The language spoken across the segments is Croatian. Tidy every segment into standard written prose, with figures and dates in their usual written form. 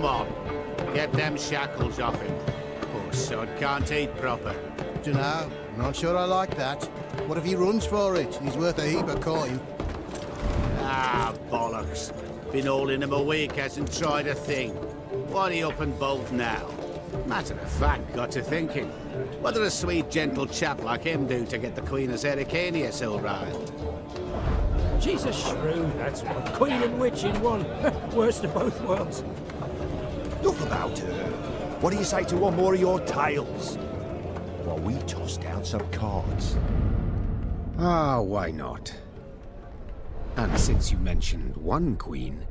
Come on, get them shackles off him. Poor sod can't eat proper. Dunno, not sure I like that. What if he runs for it? He's worth a heap of coin. Ah, bollocks. Been holding him a week, hasn't tried a thing. Why he up and bolt now? Matter of fact, got to thinking. What did a sweet, gentle chap like him do to get the Queen of Zericania so riled? She's a shrew, that's what. Queen and witch in one. Worst of both worlds. Enough about her. What do you say to one more of your tales? While we toss down some cards. Ah, why not? And since you mentioned one queen...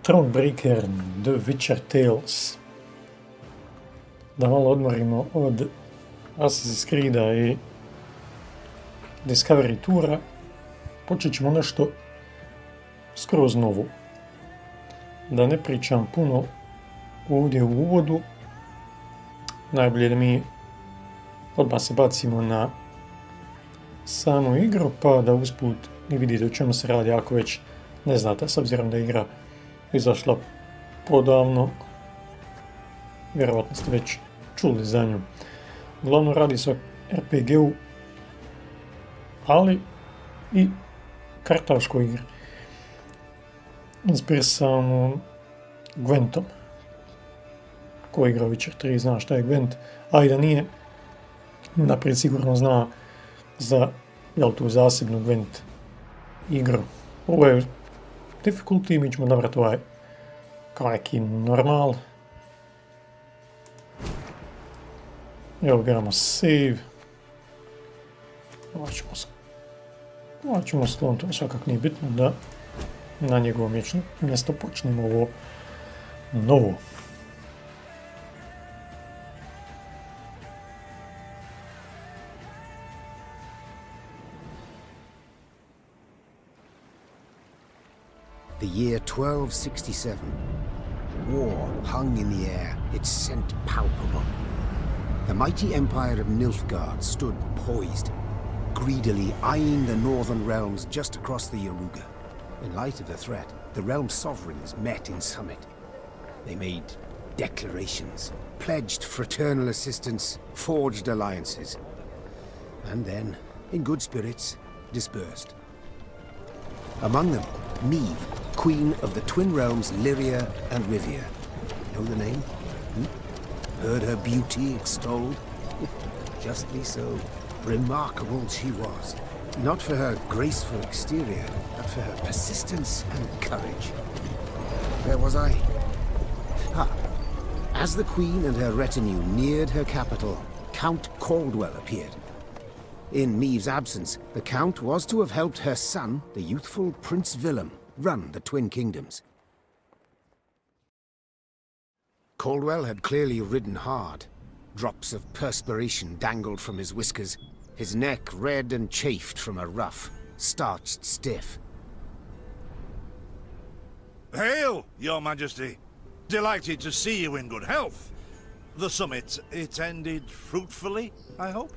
Thronebreaker, The Witcher Tales. Da malo odmorimo od Assassin's Creeda i Discovery Toura, počet ćemo nešto skroz novo. Da ne pričam puno ovdje u uvodu, najbolje da mi odmah se bacimo na samu igru, pa da usput i vidite o čemu se radi ako već ne znate, s obzirom da je igra izašla podavno, vjerovatno ste već čuli za nju. Uglavnom radi se o RPG-u, ali i kartaškoj igri. Inspirisanu Gwentom. Ko igra Witcher 3 zna šta je Gwent, a i da nije, naprijed sigurno zna za tu zasebnu Gwent igru. Ovo je difficulty, mi ćemo nabrati ovaj kao neki normal. Evo gledamo save. Ovo ćemo skloniti, to svakak nije bitno da na njegovo mjesto počnemo ovo novo. The year 1267. War hung in the air, its scent palpable. The mighty empire of Nilfgaard stood poised, greedily eyeing the northern realms just across the Yaruga. In light of the threat, the realm's sovereigns met in summit. They made declarations, pledged fraternal assistance, forged alliances, and then, in good spirits, dispersed. Among them, Meve, Queen of the Twin Realms Lyria and Rivia. Know the name? Heard her beauty extolled? Justly so. Remarkable she was. Not for her graceful exterior, but for her persistence and courage. Where was I? As the Queen and her retinue neared her capital, Count Caldwell appeared. In Meve's absence, the Count was to have helped her son, the youthful Prince Willem, run the Twin Kingdoms. Caldwell had clearly ridden hard. Drops of perspiration dangled from his whiskers, his neck red and chafed from a ruff, starched stiff. Hail, Your Majesty! Delighted to see you in good health. The summit, it ended fruitfully, I hope?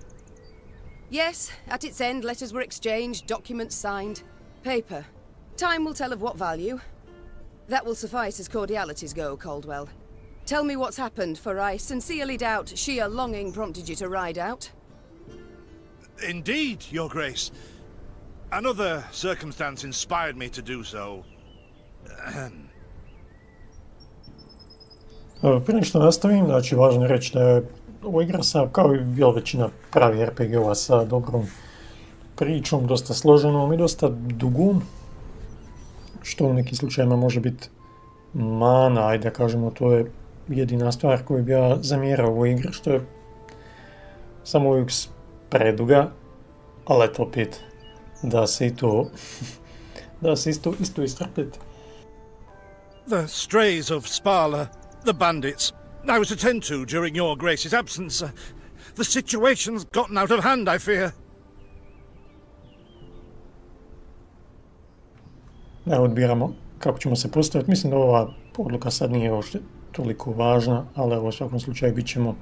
Yes, at its end letters were exchanged, documents signed. Paper. Time will tell of what value. That will suffice as cordialities go, Caldwell. Tell me what's happened, for I sincerely doubt sheer longing prompted you to ride out. Indeed, Your Grace. Another circumstance inspired me to do so. Prije nego što nastavim, znači važno je reći da je ovo igra kao i većina pravi RPG-ova sa dobrom pričom, dosta složenom i dosta dugom, što u nekim slučajima može biti mana, ajde da kažemo, to je jedina stvar koju bi ja zamjerao u ovoj igri, što je samo uvijek preduga, ali eto opet da se i to da se isto istrpiti. The strays of Spala, the bandits, I was attend to during your Grace's absence. The situation's gotten out of hand, I fear. Ne odbiramo kako ćemo se postaviti. Mislim da ova odluka sad nije uopšte toliko važna, ali u svakom slučaju bit ćemo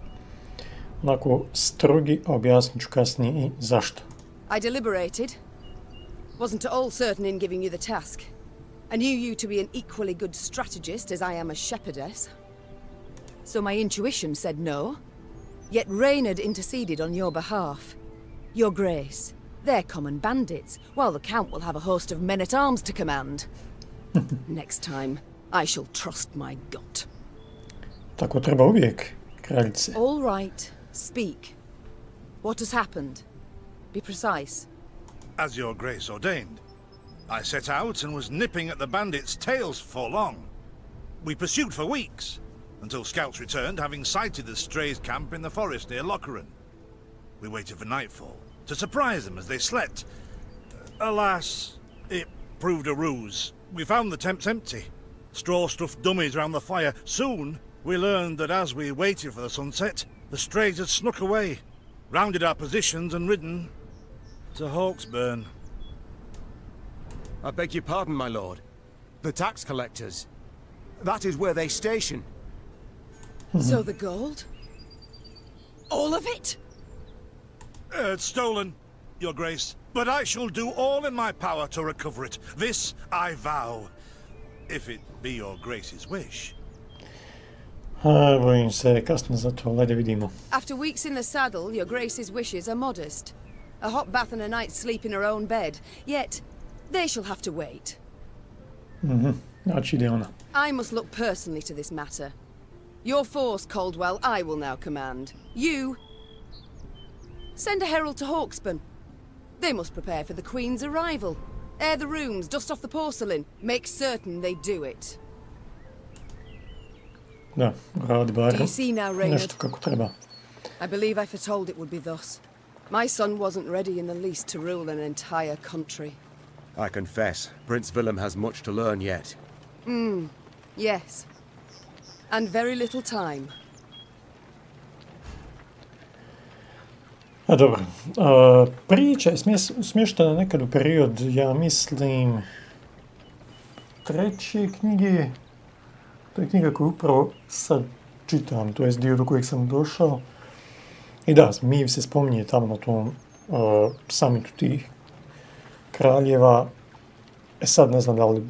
onako strogi, a objasnit ću kasnije i zašto. I deliberated. Wasn't at all certain in giving you the task. I knew you to be an equally good strategist as I am a shepherdess. So my intuition said no. Yet Reynard interceded on your behalf. Your Grace, they're common bandits, while the Count will have a host of men-at-arms to command. Next time, I shall trust my gut. Tako treba uvijek, kraljice. All right, speak. What has happened? Be precise. As your grace ordained, I set out and was nipping at the bandits' tails for long. We pursued for weeks, until scouts returned, having sighted the strays' camp in the forest near Locheren. We waited for nightfall to surprise them as they slept. Alas, it proved a ruse. We found the tents empty, straw-stuffed dummies round the fire. Soon, we learned that as we waited for the sunset, the strays had snuck away, rounded our positions and ridden to Hawksburn. I beg your pardon, my lord. The tax collectors. That is where they station. So the gold? All of it? It's stolen, your grace, but I shall do all in my power to recover it. This I vow, if it be your grace's wish. Bojim se kasno za to, ajde vidimo. After weeks in the saddle, your Grace's wishes are modest. A hot bath and a night's sleep in her own bed. Yet, they shall have to wait. Znači ide ona. I must look personally to this matter. Your force, Caldwell, I will now command. You... send a herald to Hawksburn. They must prepare for the Queen's arrival. Air the rooms, dust off the porcelain. Make certain they do it. Da, radi Do barem you see now, Reynard? nešto kako treba. I believe I foretold it would be thus. My son wasn't ready in the least to rule an entire country. I confess, Prince Willem has much to learn yet. Yes. And very little time. A dobro, priča je smještena nekad u period, ja mislim, treće knjige. To je knjiga koju upravo sad čitam, to je dio do kojeg sam došao. I da, Meve se spominje tamo na tom samitu tih kraljeva. Sad ne znam da li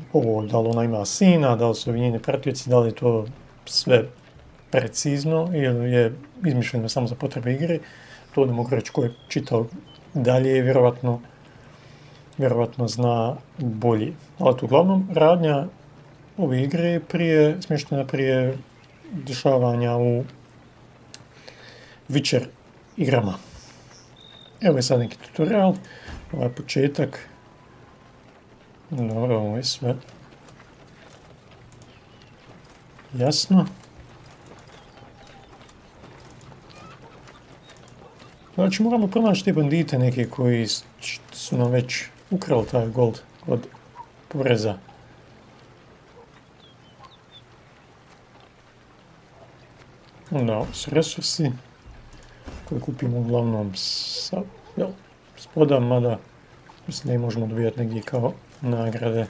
ona ima sina, da li su ovi njeni pratioci, da li je to sve precizno ili je izmišljeno samo za potrebe igre. To ne mogu reći ko je čitao dalje, vjerovatno zna bolje. Ali to uglavnom radnja ove igre je smještena prije dešavanja u Witcher igrama. Evo je sad neki tutorial, ovaj početak. Dobro, ovo je sve jasno. Znači moramo pronaći te bandite neke koji su nam već ukrali taj gold od poreza. Onda ovo su resursi koje kupimo uglavnom s podama, mada mislim da ih možemo dobijati negdje kao nagrade.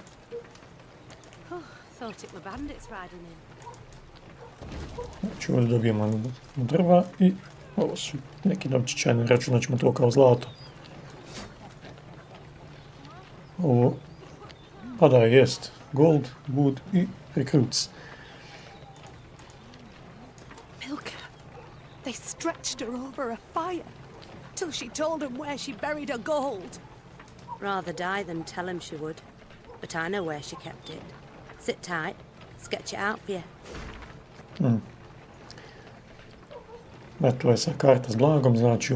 Znači ovdje dobijemo drva i ovo su neki novčići, ne računat ćemo to kao zlato. Ovo, pa da, jest gold, wood i recruits. They stretched her over a fire till she told him where she buried her gold. Rather die than tell him she would. But I know where she kept it. Sit tight. Sketch it out for you. To je sad karta s blagom, znači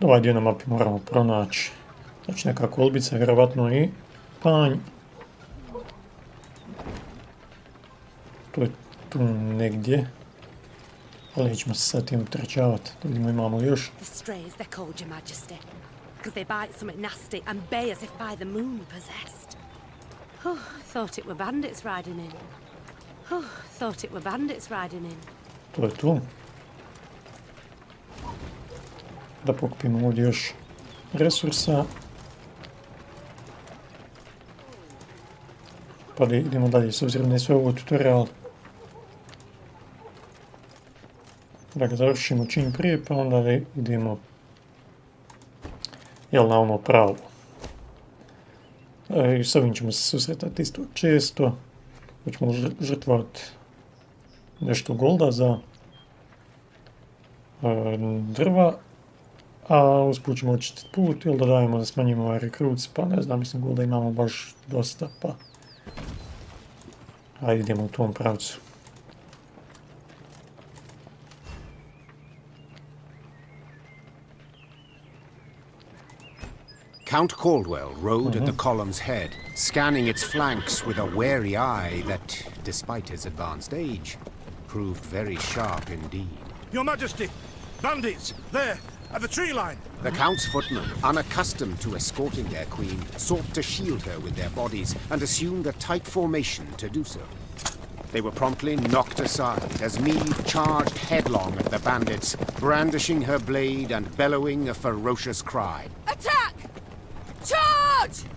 ovaj dio na mapi moramo pronaći. Znači neka kolbica, vjerovatno i panj. To je tu negdje. Ali nećemo se sad tim utrčavati. Da vidimo imamo još. The strays, they're called, Your Majesty, because they bite something nasty and bay as if by the moon possessed. Oh, thought it were bandits riding in. Oh, thought it were bandits riding in. To je tu. Da pokupimo ovdje još resursa. Pa da idemo dalje, s obzirom da je sve ovo tutorial. Da ga završimo čim prije, pa onda idemo na ono pravo. I s ovim ćemo se susretati isto često. Hoćemo žrtvovati nešto golda za drva, a usput ćemo očistiti put ili da dajemo da smanjimo ovaj rekruc, pa ne znam, mislim golda imamo baš dosta, pa ajde idemo u tom pravcu. Count Caldwell rode at the column's head, scanning its flanks with a wary eye that, despite his advanced age, proved very sharp indeed. Your Majesty! Bandits! There! At the tree line! The Count's footmen, unaccustomed to escorting their queen, sought to shield her with their bodies and assumed a tight formation to do so. They were promptly knocked aside as Meve charged headlong at the bandits, brandishing her blade and bellowing a ferocious cry. Attack! Charge!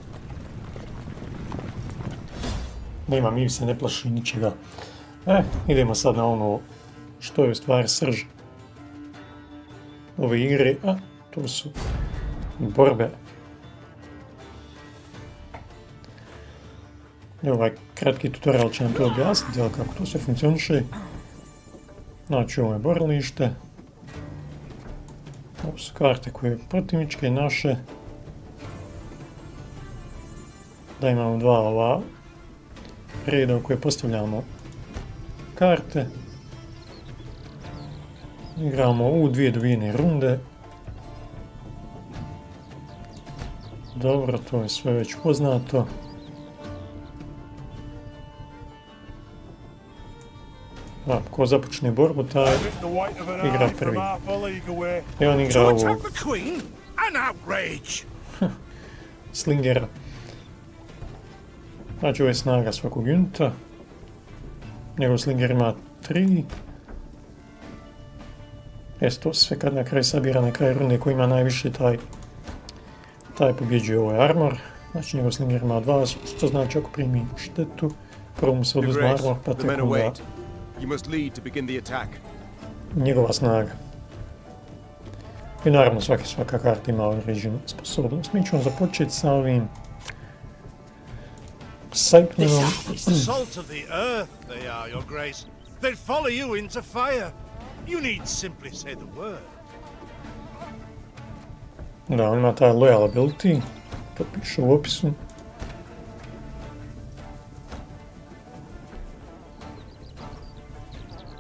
Nema, Meve se ne plaši ničega. Idemo sad na ono što je u stvari srž ove igre, a to su borbe. I ovaj kratki tutorial će nam to objasniti, ali kako to sve funkcioniše. Znači, ovo je borilište. Ovo su karte koje protivničke naše. Da imamo dva ova reda u koje postavljamo karte. Igramo u 2 dobijene runde. Dobro, to je sve već poznato. Ko započne borbu, taj igra prvi. I on igra ovo slingera. Znači, ovo je snaga svakog unita. Njegov slinger ima 3. To sve kad na kraj sabira na kraj runde koji ima najviše, taj pobjeđuje ovaj armor. Znači, njegov slinger ima 2, što znači ako primi štetu, prvo mu se oduzme armor, pa tek onda njegova snaga. I naravno svaka karta ima određenu sposobnost. Mi ćemo započeti sa ovim Saipnenom. Da, on ima taj loyal ability, to piše u opisu.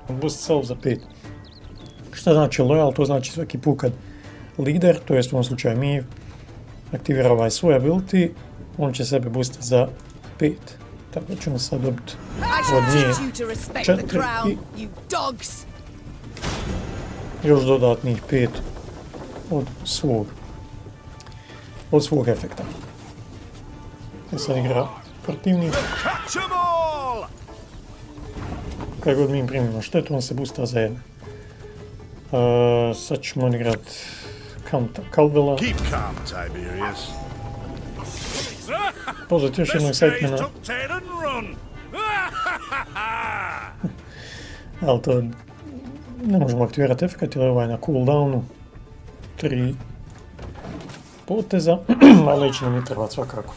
Boost self za 5. Šta znači loyal? To znači svaki put kad lider, to jest u ovom slučaju Meve, aktivira ovaj svoj ability, on će sebe boostati za 5. Tako ćemo sad dobiti od nje 4 i još dodatnih 5 od svog efekta. I sad igra protivnik. Kad god mi primimo štetu, on se boosta za 1. Sad ćemo odigrat Count Caldwella. Pozvati još jednog Saipnena. Ali to ne možemo aktivirati efekt, jer ovaj na cooldownu 3 poteza, ali će nam i trebati svakako.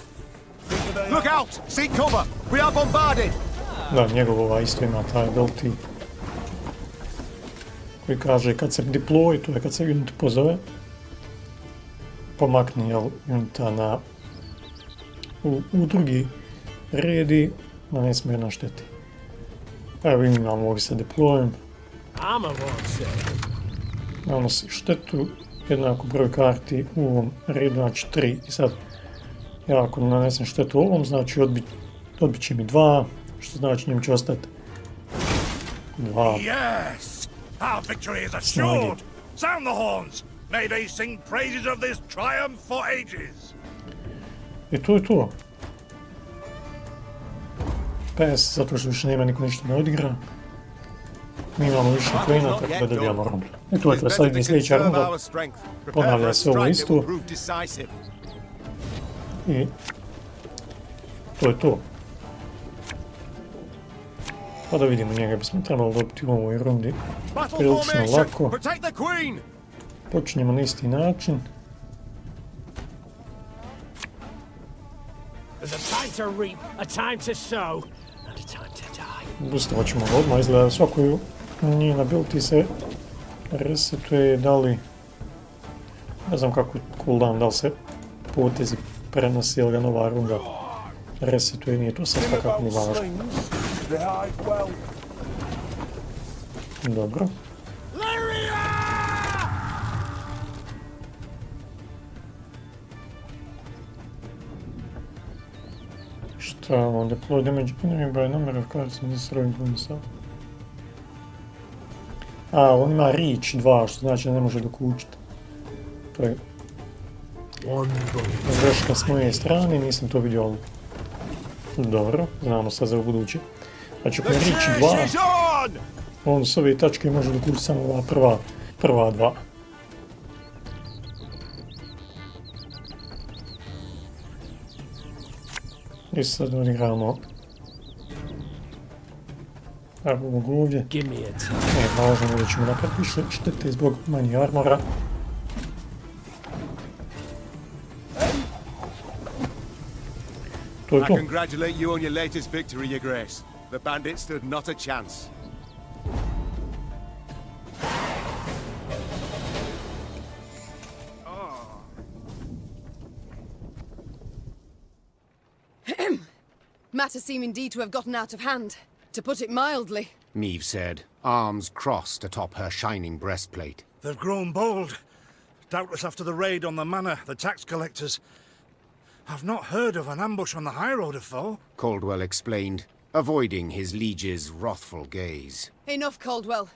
Da, njegov isto ima taj ability koji kaže kad se deploy, to je kad se unit pozove, pomakni unita u drugi red i nanesemo jedna šteti. Evo imamo ovdje sa deployem. Nanosi štetu, jednako broj karti u ovom redu, znači 3. I sad, ja ako nanesem štetu u ovom, znači odbit će mi 2, što znači njim će ostati 2 snage. Sound the horns! May they sing praises of this triumph for ages! I to je to. PS, zato što više nema niko ništa ne odigra. Mi imamo više plina, tako da dobijamo rundu. I to je to, sad ide sljedeća runda. Ponavlja se ovo isto. I to je to. Pa da vidimo, njega bismo trebali dobiti u ovoj rundi prilično lako. Počinjemo na isti način. Bustovat ćemo ga odmah, izgleda da svakoju njena ability se resetuje, da li... Ne znam kako cooldown, da li se potezi prenosi ili ga nova runda resetuje, nije to sad kako mi važno. Dobro. Šta je ovo? Deploy damage enemy by number of cards in this throwing himself. A, on ima reach 2, što znači da ne može dokučiti. To je greška s moje strane, nisam to vidio. Dobro, znamo sad za u buduće. Znači, ako je reach 2, on s ove tačke može dokučiti samo ova prva dva. I sad odigramo. Evo mogu ovdje. Ne, važno da ćemo napraviti više štete zbog manje armora. To je to. I congratulate you on your latest victory, Your Grace. The bandits stood not a chance. Matters seem indeed to have gotten out of hand, to put it mildly. Meve said, arms crossed atop her shining breastplate. They've grown bold. Doubtless after the raid on the manor, the tax collectors. I've not heard of an ambush on the high road afore. Caldwell explained, avoiding his liege's wrathful gaze. Enough, Caldwell.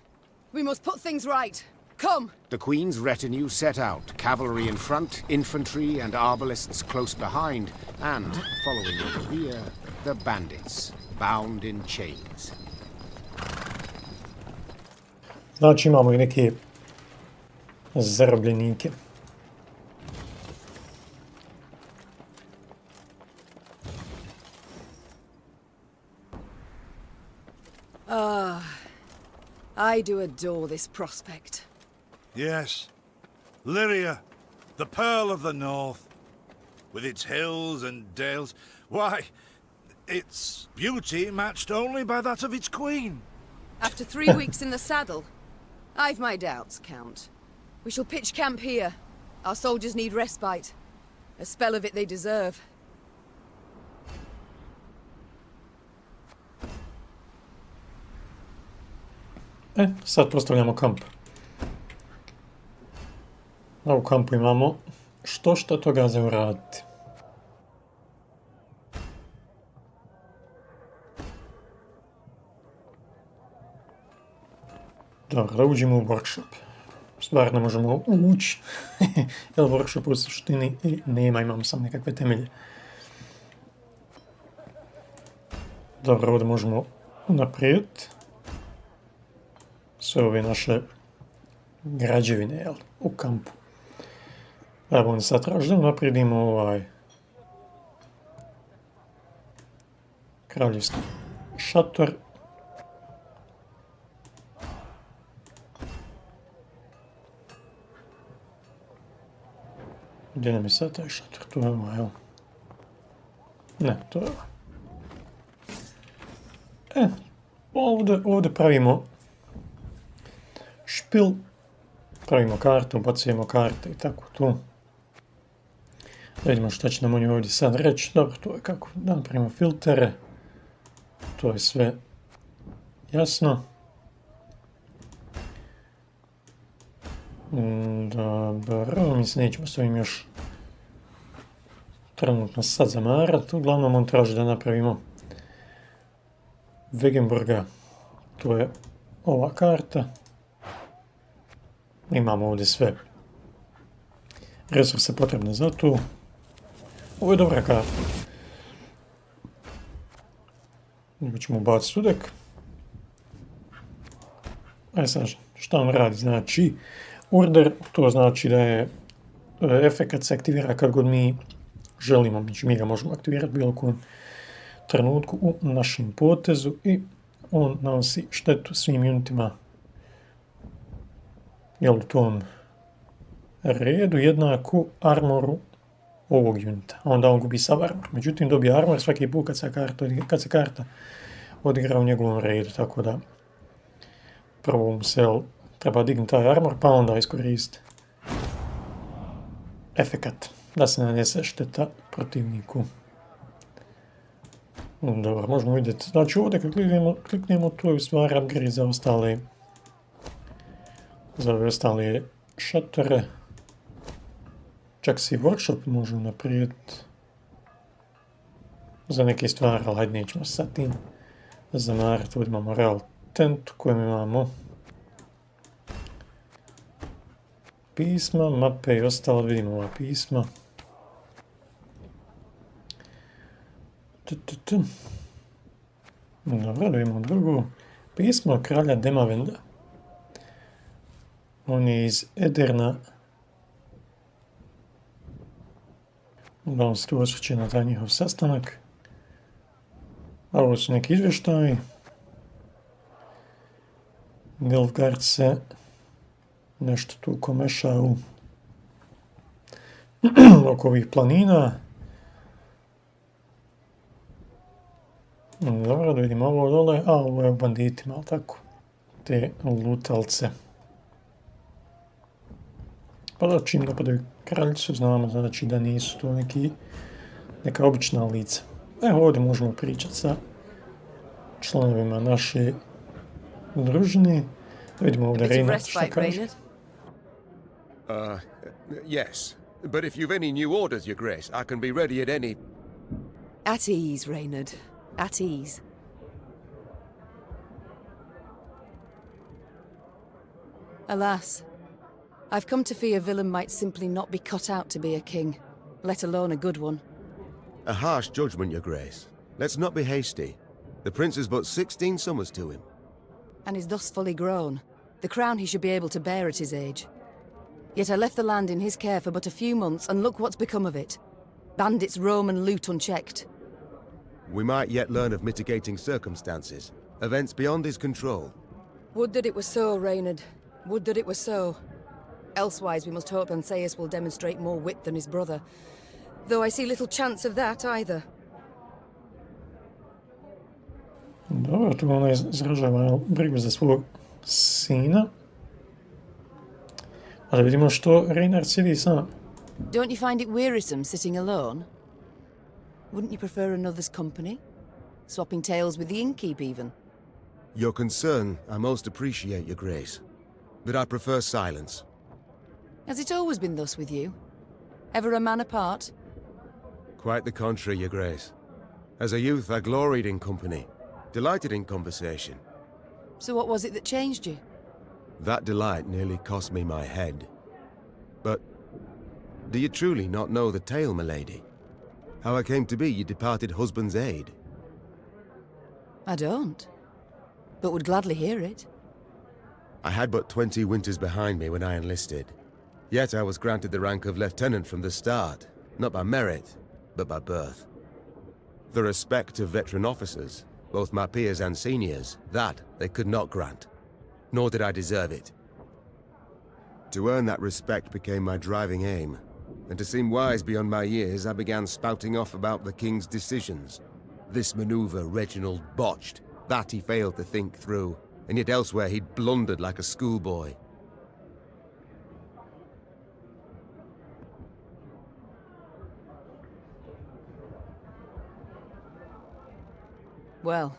We must put things right. Come! The Queen's retinue set out, cavalry in front, infantry and arbalists close behind, and, following in the rear, the bandits, bound in chains. Znači imamo i neke zarobljenike. I do adore this prospect. Yes. Lyria, the pearl of the north. With its hills and dales. Why, its beauty matched only by that of its queen. After 3 weeks in the saddle, I've my doubts, Count. We shall pitch camp here. Our soldiers need respite. A spell of it they deserve. Sad postavljamo kamp. A u kampu imamo što toga za uraditi. Dobro, da uđemo u workshop. Stvar ne možemo ući, jer workshop u suštini nema, imamo samo nekakve temelje. Dobro, ovdje možemo naprijed. Sve ove naše građevine, jel, u kampu. Evo, onda sad traži da naprijedimo ovaj kraljevski šator. Gdje nam je sad taj šator? Tu je ovaj, evo. Ne, to je ovaj. Ovdje pravimo špil, pravimo kartu, bacujemo karte i tako tu. Da vidimo šta će nam oni ovdje sad reći. Dobro, to je kako da napravimo filtere. To je sve jasno. Dobro, mislim nećemo s ovim još trenutno sad zamarati. Uglavnom on traži da napravimo Vegenburga. To je ova karta. Imamo ovdje sve resurse potrebne za to. Ovo je dobra karta. Ovo ćemo baciti udek. Ajde sad, šta on radi? Znači, order, to znači da je efekat se aktivira kad god mi želimo. Znači, mi ga možemo aktivirati bilo kojem trenutku u našem potezu i on nanosi štetu svim unitima u tom redu jednaku armoru ovog unita. Onda on gubi sav armor. Međutim, dobije armor svaki put kad se karta odigra u njegovom redu. Tako da prvo mu se treba dignuti taj armor, pa onda iskoristiti efekat da se nanese šteta protivniku. Dobro, možemo vidjeti. Znači ovdje kad kliknemo, to je u stvari upgrade za ove ostale šatore. Čak si workshop možemo naprijediti za neke stvari, ali hajde nećemo sa tim zamarati. Ovdje imamo real tent u kojem imamo pisma, mape i ostalo. Vidimo ova pisma. Dobro, da imamo drugo. Pismo kralja Demavenda. On je iz Ederna. Da on se tu osvrće na taj njihov sastanak. A ovo su neki izvještaji. Nilfgaard se nešto tu komeša oko ovih planina. Dobro, da vidimo ovo dole. A, ovo je u banditima, ali tako? Te lutalce. Pa da čim napadaju kraljicu, znamo znači da nisu to neka obična lica. Evo ovdje možemo pričati sa članovima naše družine. Vidimo ovdje Reynard šta kaže. Yes, but if you've any new orders, Your Grace, I can be ready at any... At ease, Reynard. At ease. Alas, I've come to fear Willem might simply not be cut out to be a king, let alone a good one. A harsh judgment, Your Grace. Let's not be hasty. The prince is but 16 summers to him. And is thus fully grown. The crown he should be able to bear at his age. Yet I left the land in his care for but a few months, and look what's become of it. Bandits roam and loot unchecked. We might yet learn of mitigating circumstances, events beyond his control. Would that it were so, Reynard. Would that it were so. Elsewise we must hope Ancaeus will demonstrate more wit than his brother, though I see little chance of that either. Dobro, tu ona izražava brigu za svog sina. A da vidimo što Reynard sjedi sam. Don't you find it wearisome sitting alone? Wouldn't you prefer another's company? Swapping tales with the innkeep, even? Your concern I most appreciate, Your Grace. But I prefer silence. Has it always been thus with you? Ever a man apart? Quite the contrary, Your Grace. As a youth, I gloried in company, delighted in conversation. So what was it that changed you? That delight nearly cost me my head. But do you truly not know the tale, milady? How I came to be your departed husband's aide? I don't, but would gladly hear it. I had but 20 winters behind me when I enlisted. Yet I was granted the rank of lieutenant from the start, not by merit, but by birth. The respect of veteran officers, both my peers and seniors, that they could not grant. Nor did I deserve it. To earn that respect became my driving aim, and to seem wise beyond my years, I began spouting off about the king's decisions. This maneuver Reginald botched, that he failed to think through, and yet elsewhere he'd blundered like a schoolboy. Well,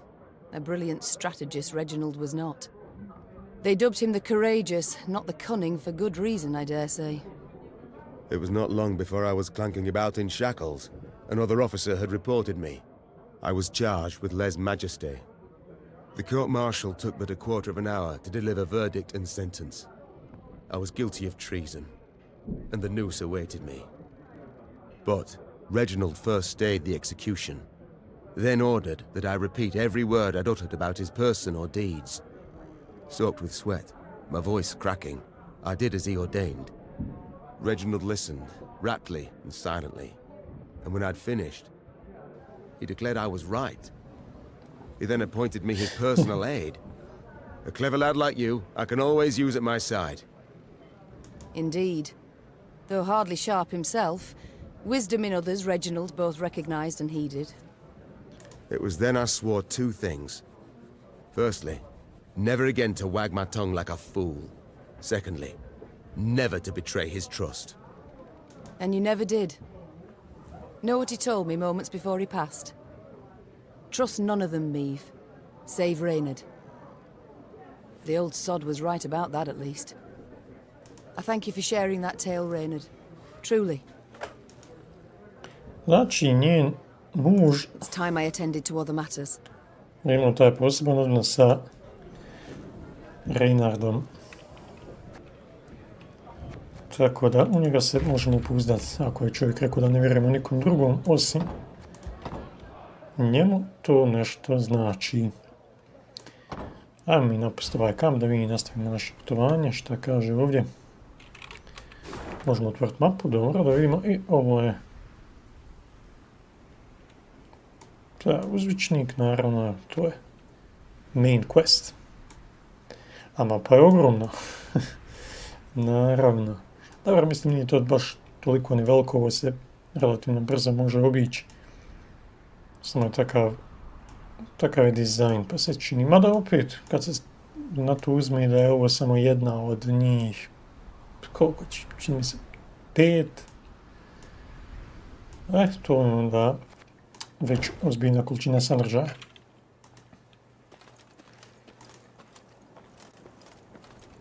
a brilliant strategist Reginald was not. They dubbed him the courageous, not the cunning, for good reason, I dare say. It was not long before I was clanking about in shackles. Another officer had reported me. I was charged with lèse-majesté. The court-martial took but a quarter of an hour to deliver verdict and sentence. I was guilty of treason, and the noose awaited me. But Reginald first stayed the execution, then ordered that I repeat every word I'd uttered about his person or deeds. Soaked with sweat, my voice cracking, I did as he ordained. Reginald listened, raptly and silently, and when I'd finished, he declared I was right. He then appointed me his personal aide. A clever lad like you, I can always use at my side. Indeed. Though hardly sharp himself, wisdom in others Reginald both recognized and heeded. It was then I swore two things. Firstly, never again to wag my tongue like a fool. Secondly, never to betray his trust. And you never did. Know what he told me moments before he passed? Trust none of them, Meve, save Reynard. The old sod was right about that, at least. I thank you for sharing that tale, Reynard. Truly. Znači, njen muž It's time I attended to other matters. imao taj poseban odnos sa Reynardom. Tako da u njega se možemo pouzdati. Ako je čovjek rekao da ne vjerujemo nikom drugom osim njemu, to nešto znači. Ajmo mi napustiti ovaj kamp da mi nastavimo naše putovanje. Šta kaže ovdje? Možemo otvoriti mapu, dobro, da vidimo. I ovo je uzvičnik, naravno, to je main quest. A mapa je ogromna. Naravno. Dobro, mislim, nije to baš toliko ni veliko, ovo se relativno brzo može obići. Samo je takav je dizajn, pa se čini. Mada opet, kad se na to uzme da je ovo samo jedna od njih, koliko će, čini mi se, 5. To je onda već ozbiljna količina sadržaja.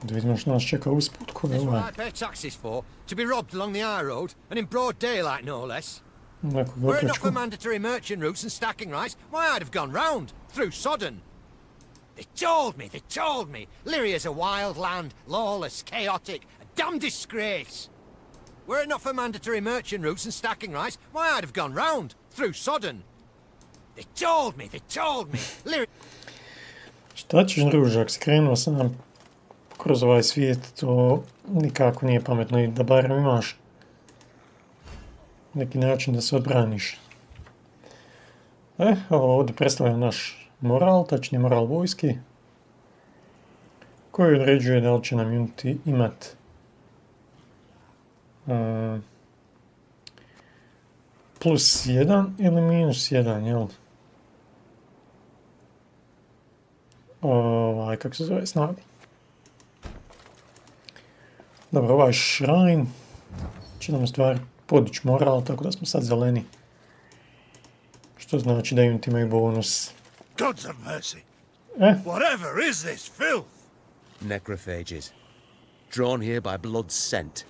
Da vidimo što nas čeka usput, ko je ovaj. To be robbed along the high road, and in broad daylight, no less. Were it not for mandatory merchant routes and stacking rights, why I'd have gone round, through Sodden. They told me, Lyria's a wild land, lawless, chaotic, a damn disgrace. Were it not for mandatory merchant routes and stacking rights, why I'd have gone round, through Sodden. They told me, Lyria... Šta ćeš, družak, skrenuo sam kroz ovaj svijet, to nikako nije pametno i da barem imaš neki način da se odbraniš. Ovo ovdje predstavlja naš moral, tačnije moral vojski, koji određuje da li će nam unity imat +1 ili -1, jel? Kako se zove, snaga. Dobro, ovaj shrine će nam u stvari podići moral, tako da smo sad zeleni. Što znači da unity imaju bonus. Gods of mercy. Whatever is this filth? Necrophages. Drawn here by blood's scent.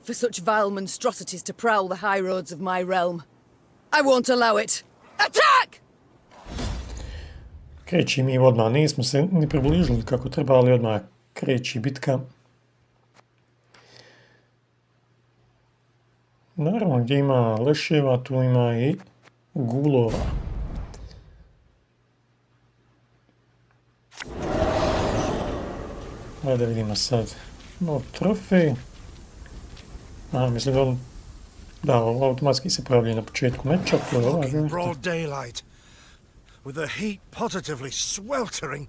For such vile monstrosities to prowl the high roads of my realm. I won't allow it. Attack! Kreći mi odmah, nismo se ni približili kako treba, ali odmah kreći bitka. Naravno, gdje ima leševa, tu ima i gulova. Ajde vidimo sad. No, trofej. Mislim da on... Da, automatski se pojavlja na početku meča. Broad daylight. With the heat positively sweltering.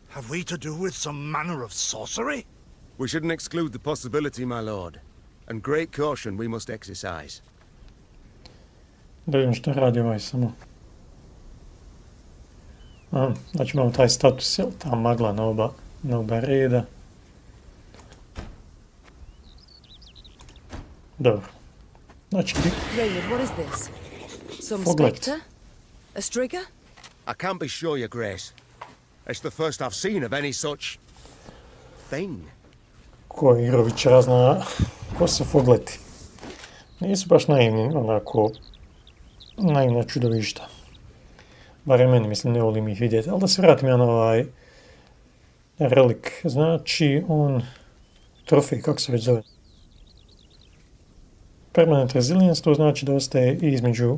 Have we to do with some manner of sorcery? We shouldn't exclude the possibility, my lord. And great caution we must exercise. Da vidim što radi ovaj samo. Znači imamo taj status, jel, ta magla na oba reda. Dobro. Znači, Reynard, what is this? Some spectre? A strigger? I can't be sure, your grace. It's the first I've seen of any such thing. Ko je igrao Witchera zna ko su fogleti. Nisu baš naivni, onako, naivna čudovišta. Barem meni, mislim, ne volim ih vidjeti. Ali da se vratim ja na ovaj relik. Znači, on trofej, kako se već zove. Permanent resilience, to znači da ostaje između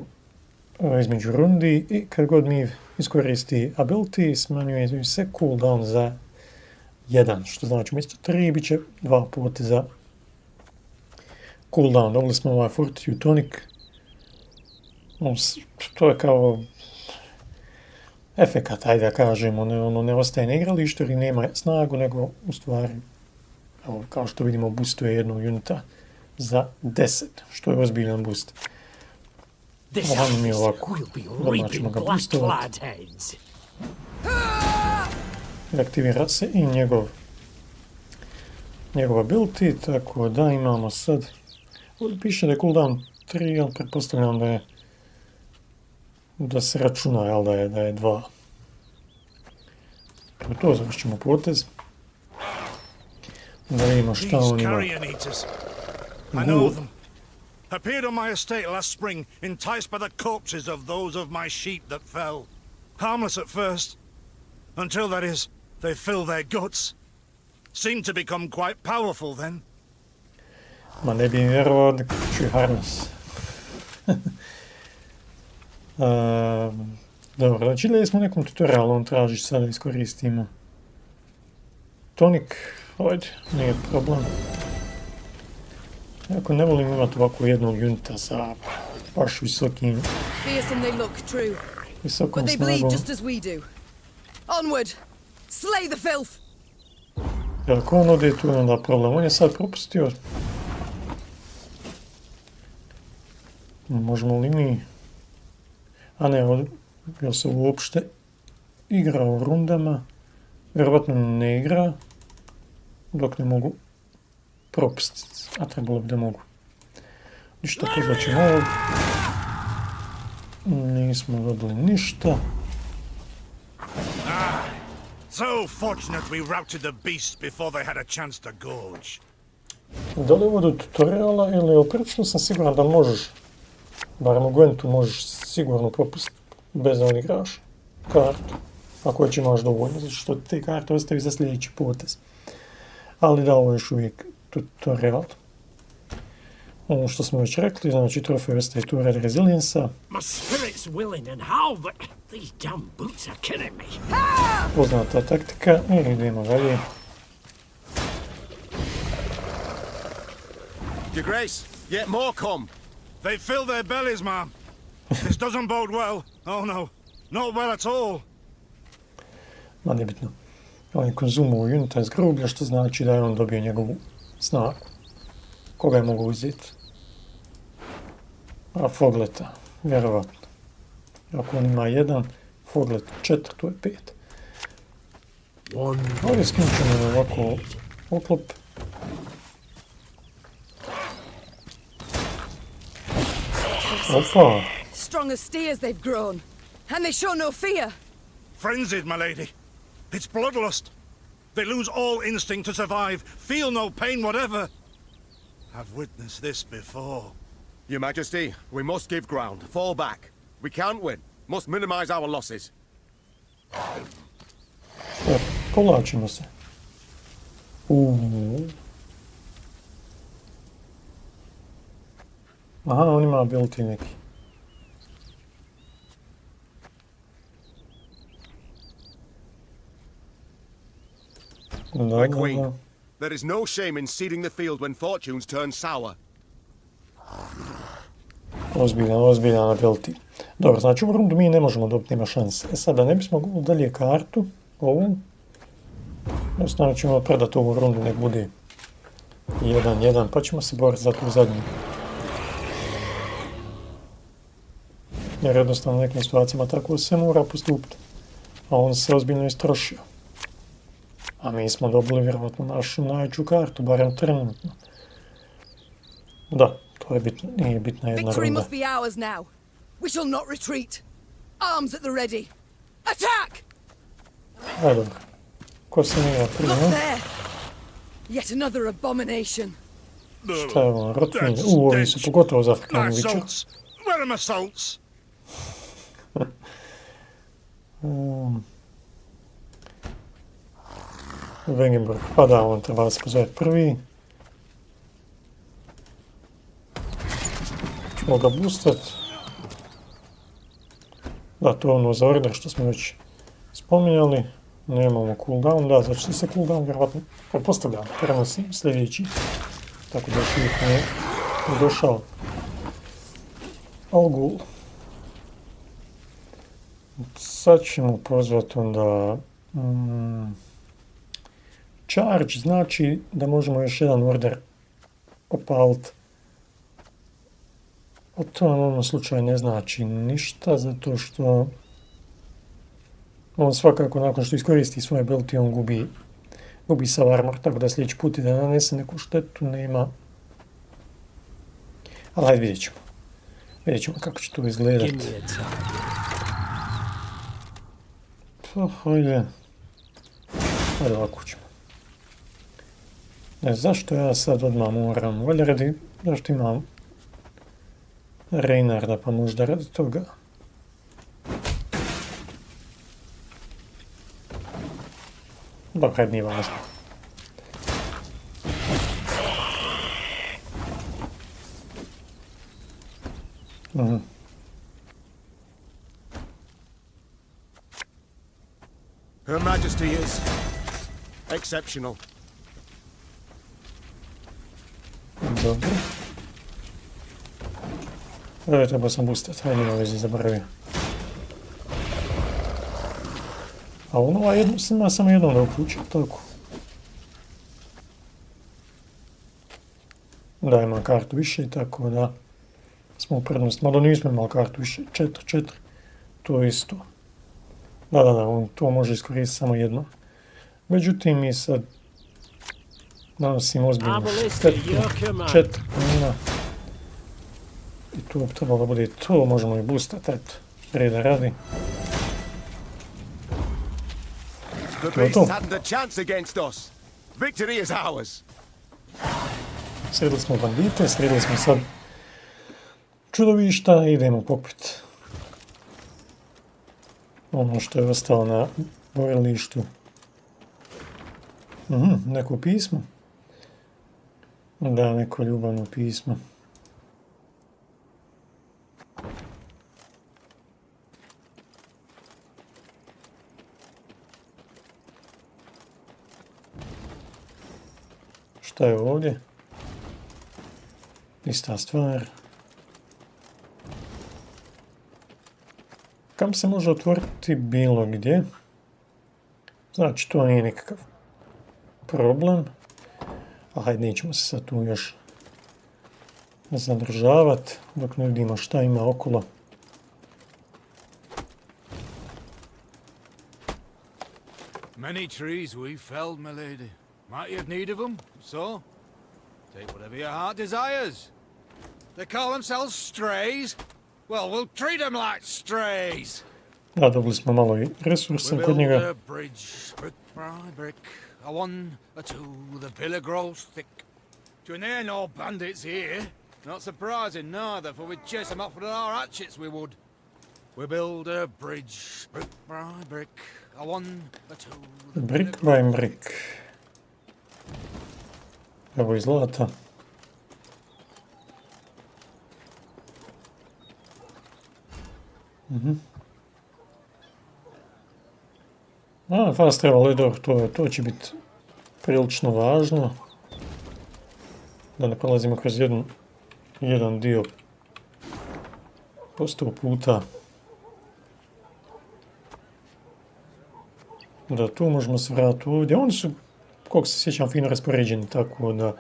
rundi i kad god mi iskoristi ability, smanjuje se cooldown za 1, što znači umjesto 3 bit će 2 puta za cooldown. Dobili smo ovaj Fortitude Tonic. To je kao efekat, ajde da kažemo, ne ostaje na igralištu jer nema snagu, nego u stvari, evo, kao što vidimo, boostuje jednog unita za 10, što je ozbiljan boost. Ovo mi je ovako, odmah ćemo ga boostovati. Aktivira se i njegov ability, tako da imamo sad, ovdje piše da je cooldown 3, ali pretpostavljam da se računa, jel, da je 2. To završimo potez. Da vidimo šta on ima. I know them. Appeared on my estate last spring, enticed by the corpses of those of my sheep that fell. Harmless at first, until, that is, they fill their guts. Seemed to become quite powerful then. Ma ne bi vjerovao da ću harness. Dobro, znači gledali smo nekom tutorialu, on traži sada iskoristimo. Tonik, ajde, nije problem. Ako ne volim imati ovako jednog unita sa baš visokim snagom. Jer ako on ode tu je onda problem, on je sad propustio. Možemo li mi... A ne, jel se uopšte igra u rundama? Vjerovatno ne igra, dok ne mogu propustiti, a trebalo bi da mogu. Ništa, pozvaćemo ovdje. Nismo dobili ništa. So fortunate we routed the beasts before they had a chance to gorge. Da li je ovo do tutoriala ili prilično sam siguran da možeš, barem u Gwentu možeš sigurno propustiti bez da igraš kartu, ako već imaš dovoljno, zato što te karte ostavi za sljedeći potez. Ali da, ovo je još uvijek tutorial. Ono što smo već rekli, znači trofej ostaje tu red resilience-a. Poznata taktika i idemo dalje. Your Grace, yet more come. They fill their bellies, ma'am. This doesn't bode well. Oh no, not well at all. Ma nebitno. On je konzumuo unita iz groblja, što znači da je on dobio njegovu snagu. Koga je mogu uzeti? A Fogleta, vjerovatno. Ako on ima 1, Foglet 4, to je 5. Ovdje skinut ćemo ovako oklop. Opa! Strong as steers they've grown, and they show no fear. Frenzied, my lady. It's bloodlust. They lose all instinct to survive, feel no pain whatever. I've witnessed this before. Your Majesty, we must give ground. Fall back. We can't win. Must minimize our losses. Povlačimo se. Aha, on ima ability neki. My queen, there is no shame in ceding the field when fortunes turn sour. Ozbiljan ability. Dobro, znači u rundu mi ne možemo dobiti, nema šanse. E sad, da ne bismo gubili dalje kartu, ovu, jednostavno ćemo predati ovu rundu, nek bude 1-1, pa ćemo se boriti za tu zadnju. Jer jednostavno u nekim situacijama tako se mora postupiti. A on se ozbiljno istrošio. A mi smo dobili vjerovatno našu najveću kartu, barem trenutno. Da, to je bitno, nije bitna jedna Victory runda. must be ours now. We shall not retreat. Arms at the ready. Attack! Ajde, dobro. Ko se nije prije? Look there. Yet another abomination. Šta je ovo, rotvinje? Ovi su pogotovo za Afrikanu Witchera. Where are my salts? Wegenburg, pa da, on treba da se pozove prvi. Ćemo ga boostat. Da, to je ono za order što smo već spominjali. Nemamo cooldown, da, znači se cooldown vjerovatno, pretpostavljam, prenosi sljedeći. Tako da još uvijek nije došao. Algul. Sad ćemo pozvati onda... charge znači da možemo još jedan order opaliti. A to nam u ovom slučaju ne znači ništa, zato što on svakako nakon što iskoristi svoje ability on gubi sav armor, tako da sljedeći put i da nanese neku štetu nema. Ali hajde vidjet ćemo. Vidjet ćemo kako će to izgledati. Pa hajde. Hajde ovako ćemo. Ne, zašto ja sad odmah moram? Valjda radi, zašto imam Reynarda, pa možda radi toga. Dobro, hajde, nije važno. Her Majesty is exceptional. Dobro. Evo, treba sam boostat, hajde ima vezi, zaboravio. A ono ima samo jednom da uključim, tako. Da, ima kartu više, tako da smo u prednosti. Mada nismo imali kartu više, 4, to je isto. Da, on to može iskoristiti samo jedno. Međutim, mi sad nanosimo ozbiljnu štetu, 4 mina. I tu bi trebalo da bude to, možemo i boostati, eto, reda radi. The beasts hadn't a chance against us. Victory is ours. Sredili smo bandite, sredili smo sad čudovišta i idemo poprit ono što je ostalo na borilištu. Neko pismo. Da, neko ljubavno pismo. Šta je ovdje? Ista stvar. Kam se može otvoriti bilo gdje? Znači, to nije nikakav problem. A hajde, nećemo se sad tu još zadržavati dok ne vidimo šta ima okolo. Many trees we felled, my lady. Might you have need of them, so? Take whatever your heart desires. They call themselves strays. Well, we'll treat them like strays. Da, dobili smo malo i resursa kod njega. We build a bridge, brick by brick. A one, a two, the pillar grows thick. Do you ain't no bandits here? Not surprising, neither, for we'd chase them off with our hatchets, we would. We build a bridge, brick by brick. A one, a two, the Brick by brick. Evo i zlata. Fast travel, dobro, to će biti prilično važno. Da ne prolazimo kroz jedan dio po 100 puta. Da, tu možemo se vratiti ovdje. Oni su, koliko se sjećam, fino raspoređeni, tako da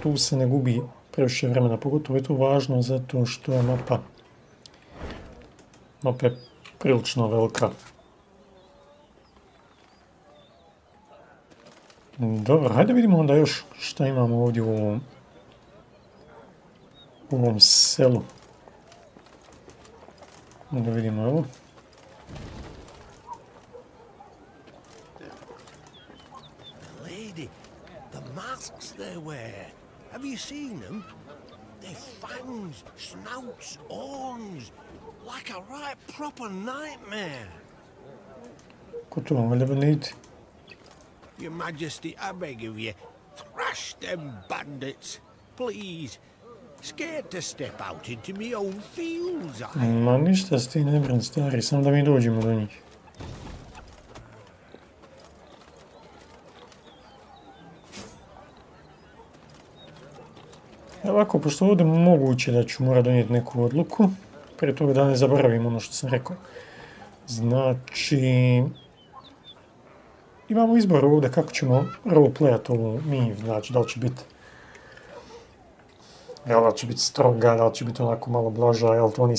tu se ne gubi previše vremena. Pogotovo je to važno zato što je mapa je prilično velika. Dobro, hajde vidimo onda još šta imamo ovdje u ovom selu. Da vidimo ovo. Lady, the masks they wear. Have you seen them? They're fangs, snouts, horns. Like a right proper nightmare. Ko to vam valjda banditi? Your Majesty, I beg of you, thrash them bandits, please. Scared to step out into me own fields, Ma ništa s ti ne brin, stari, samo da mi dođemo do njih. Ovako, pošto ovdje moguće da ću morat donijeti neku odluku, prije toga da ne zaboravim ono što sam rekao. Znači, imamo izbor ovdje kako ćemo roleplayat ovu Meve, znači da li će biti stroga, da li će biti onako malo blaža, jel to oni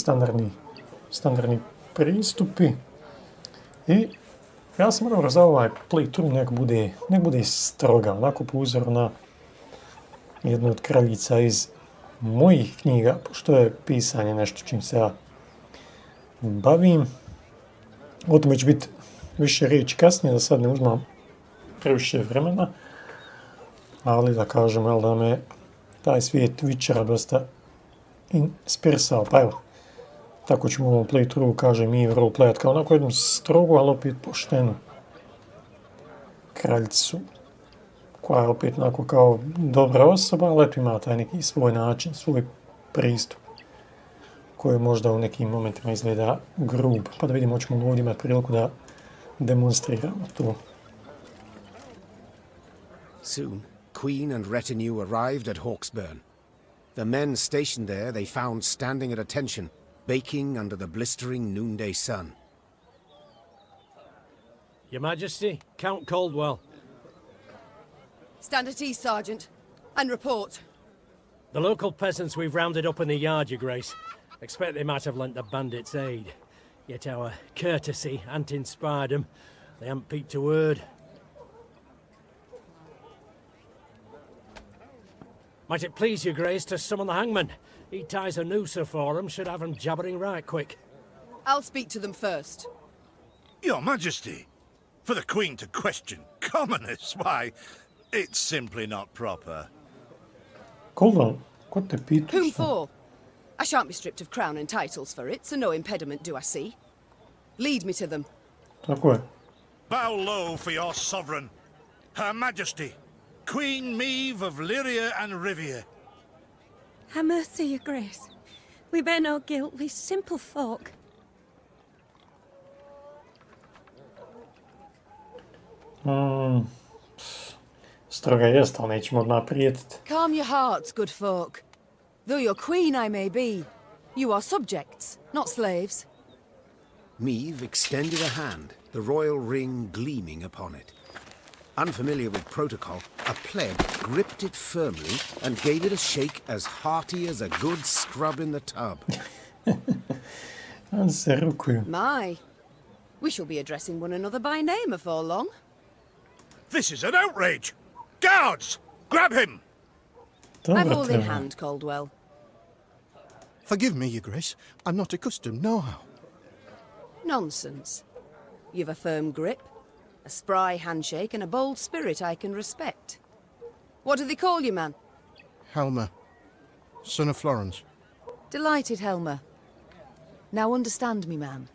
standardni pristupi. I ja sam dobro za ovaj playthrough nek bude stroga, onako po uzoru na jednu od kraljica iz mojih knjiga, pošto je pisanje nešto čim se ja bavim. O tome će biti više riječi kasnije, da sad ne uzmam previše vremena, ali da kažem, jel, da me taj svijet Witchera dosta inspirisao, pa evo, tako ćemo u ovom playthroughu, kaže Meve, roleplayat kao onako jednu strogu, ali opet poštenu kraljicu, koja je opet onako kao dobra osoba, ali eto ima taj neki svoj način, svoj pristup, koji možda u nekim momentima izgleda grub, pa da vidimo, hoćemo ovdje imati priliku da demonstriramo to. Soon, Queen and retinue arrived at Hawksburn. The men stationed there they found standing at attention, baking under the blistering noonday sun. Your Majesty, Count Caldwell. Stand at ease, Sergeant, and report. The local peasants we've rounded up in the yard, Your Grace. Expect they might have lent the bandits aid. Yet our courtesy hadn't inspired them. They hadn't peeped a word. Might it please Your Grace to summon the hangman? He ties a noose for them, should have them jabbering right quick. I'll speak to them first. Your Majesty, for the Queen to question commoners, why, it's simply not proper. Caldwell, ko te pitaš? Whom for? I shan't be stripped of crown and titles for it, so no impediment do I see. Lead me to them. Tako je. Bow low for your sovereign, Her Majesty, Queen Meve of Lyria and Rivia. Have mercy, Your Grace. We bear no guilt, we simple folk. Stroga jest, ali nećemo odmah prijetiti. Calm your hearts, good folk. Though your queen I may be, you are subjects, not slaves. Meve extended a hand, the royal ring gleaming upon it. Unfamiliar with protocol, a pleb gripped it firmly and gave it a shake as hearty as a good scrub in the tub. My, we shall be addressing one another by name before long. This is an outrage! Guards! Grab him! I've all in hand, Caldwell. Forgive me, Your Grace. I'm not accustomed, no-how. Nonsense. You've a firm grip, a spry handshake, and a bold spirit I can respect. What do they call you, man? Helmer, son of Florence. Delighted, Helmer. Now understand me, man.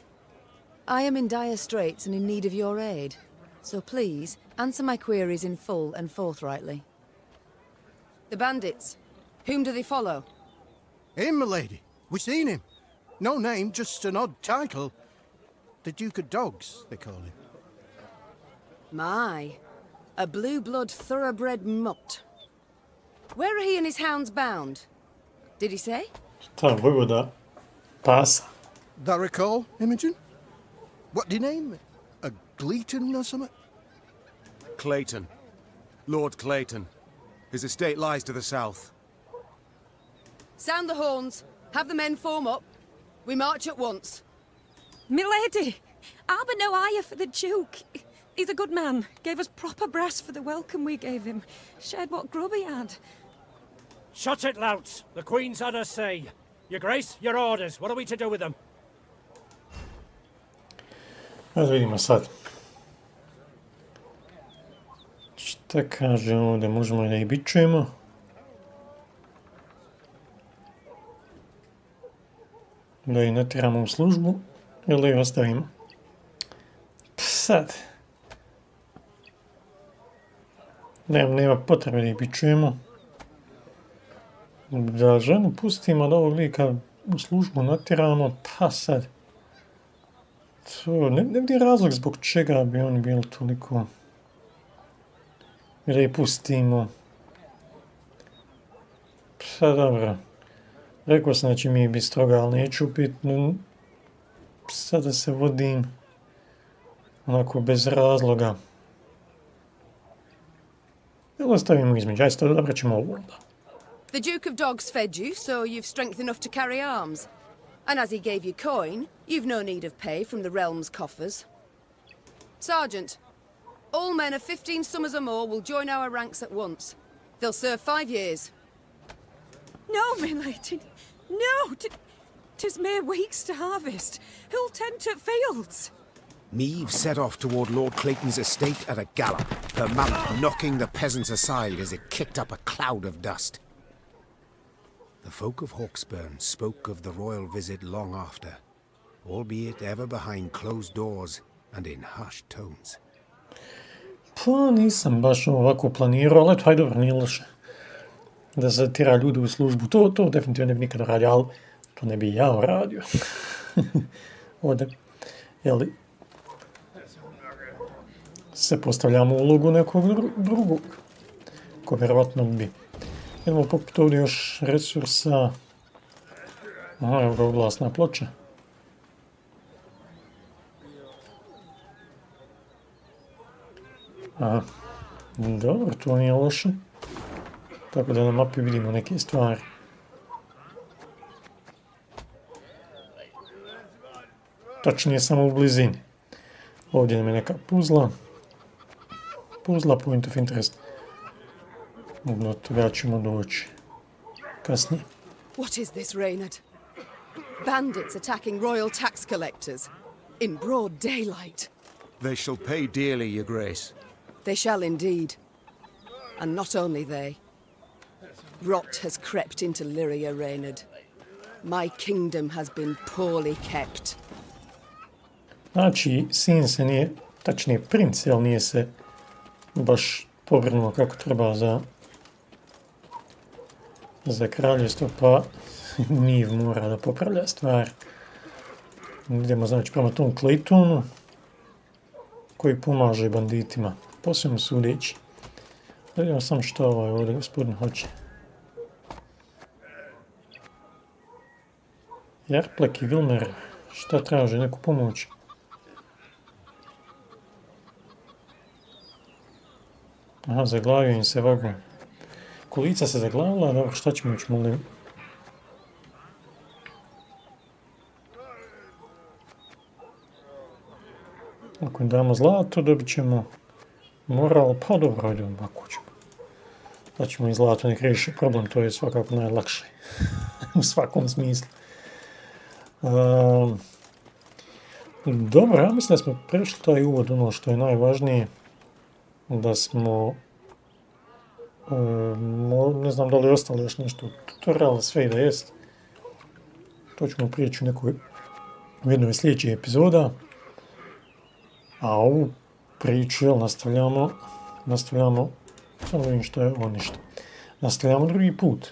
I am in dire straits and in need of your aid. So please, answer my queries in full and forthrightly. The bandits. Whom do they follow? Him, milady. We seen him. No name, just an odd title. The Duke of Dogs, they call him. My, a blue-blood thoroughbred mutt. Where are he and his hounds bound? Did he say? Ta vojvoda pasa. That recall, Imogen? What do you name it? A Gleeton or something? Clayton. Lord Clayton. His estate lies to the south. Sound the horns. Have the men form up. We march at once. Milady, I'll be no higher for the Duke. He's a good man. Gave us proper brass for the welcome we gave him. Shared what grub he had. Shut it, louts. The Queen's had her say. Your Grace, your orders. What are we to do with them? Ajde vidimo sad. Šta kaže ovdje? Možemo da ih bičujemo. Da ih natjeramo u službu. Ili da ih ostavimo. Sad. Nema potrebe da ih bičujemo. Da ženu pustimo, da ovog lika u službu natjeramo. Pa sad. To, ne vidim razlog zbog čega bi oni bili toliko... Da ih pustimo. Pa dobro. Rekao sam da će mi biti stroga, ali neću opet, no, sada se vodim onako bez razloga. Jel ostavimo između, ajde dobro ćemo ovo onda. The Duke of Dogs fed you, so you've strength enough to carry arms. And as he gave you coin, you've no need of pay from the realm's coffers. Sergeant, all men of 15 summers or more will join our ranks at once. They'll serve 5 years. No, my lady. No, 'tis mere weeks to harvest. Who'll tend to fields? Meve set off toward Lord Clayton's estate at a gallop, her mount knocking the peasants aside as it kicked up a cloud of dust. The folk of Hawksburn spoke of the royal visit long after, albeit ever behind closed doors and in hushed tones. Pa nisam baš ovako planirao, ali hajde dobro, nije loše. Da se tira ljudi u službu, to definitivno ne bi nikada radio, ali to ne bi ja radio. Ovdje, jeli, se postavljamo u ulogu nekog drugog, ko vjerovatno bi. Idemo popiti ovdje još resursa. Aha, evo ga oglasna ploča. Aha, dobro, to nije loše. Tako da na mapi vidimo neke stvari. Tačnije samo u blizini. Ovdje nam je neka puzla. Puzla, point of interest. Do toga ćemo doći kasnije. What is this, Reynard? Bandits attacking royal tax collectors in broad daylight. They shall pay dearly, Your Grace. They shall indeed. And not only they. Rot has crept into Lyria, Reynard. My kingdom has been poorly kept. Znači, sin se nije, tačnije princ, jel nije se baš pobrinuo kako treba za kraljevstvo, pa Meve mora da popravlja stvari. Idemo znači prema tom Claytonu, koji pomaže banditima, posebno sudeći. Da vidimo sam što ovdje gospodin hoće. Jarplek i Vilmer, šta traže, neku pomoć? Aha, zaglavio im se vagon. Kolica se zaglavila, dobro, šta ćemo ići, molim? Ako im damo zlato, dobit ćemo moral, pa dobro, idemo, ako ćemo. Da ćemo i zlato nek riješi problem, to je svakako najlakše. U svakom smislu. Dobro, ja mislim da smo prešli taj uvod, ono što je najvažnije. Da smo, ne znam da li je ostalo još nešto tutoriala, sve i da jest. To ćemo prijeći u jednoj sljedećih epizoda. A ovu priču nastavljamo, samo vidim što je ovo ništa. Nastavljamo drugi put.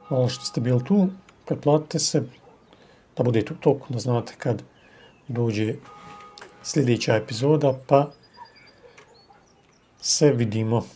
Hvala što ste bili tu, pretplatite se, da budete u toku, da znate kad dođe sljedeća epizoda, pa se vidimo.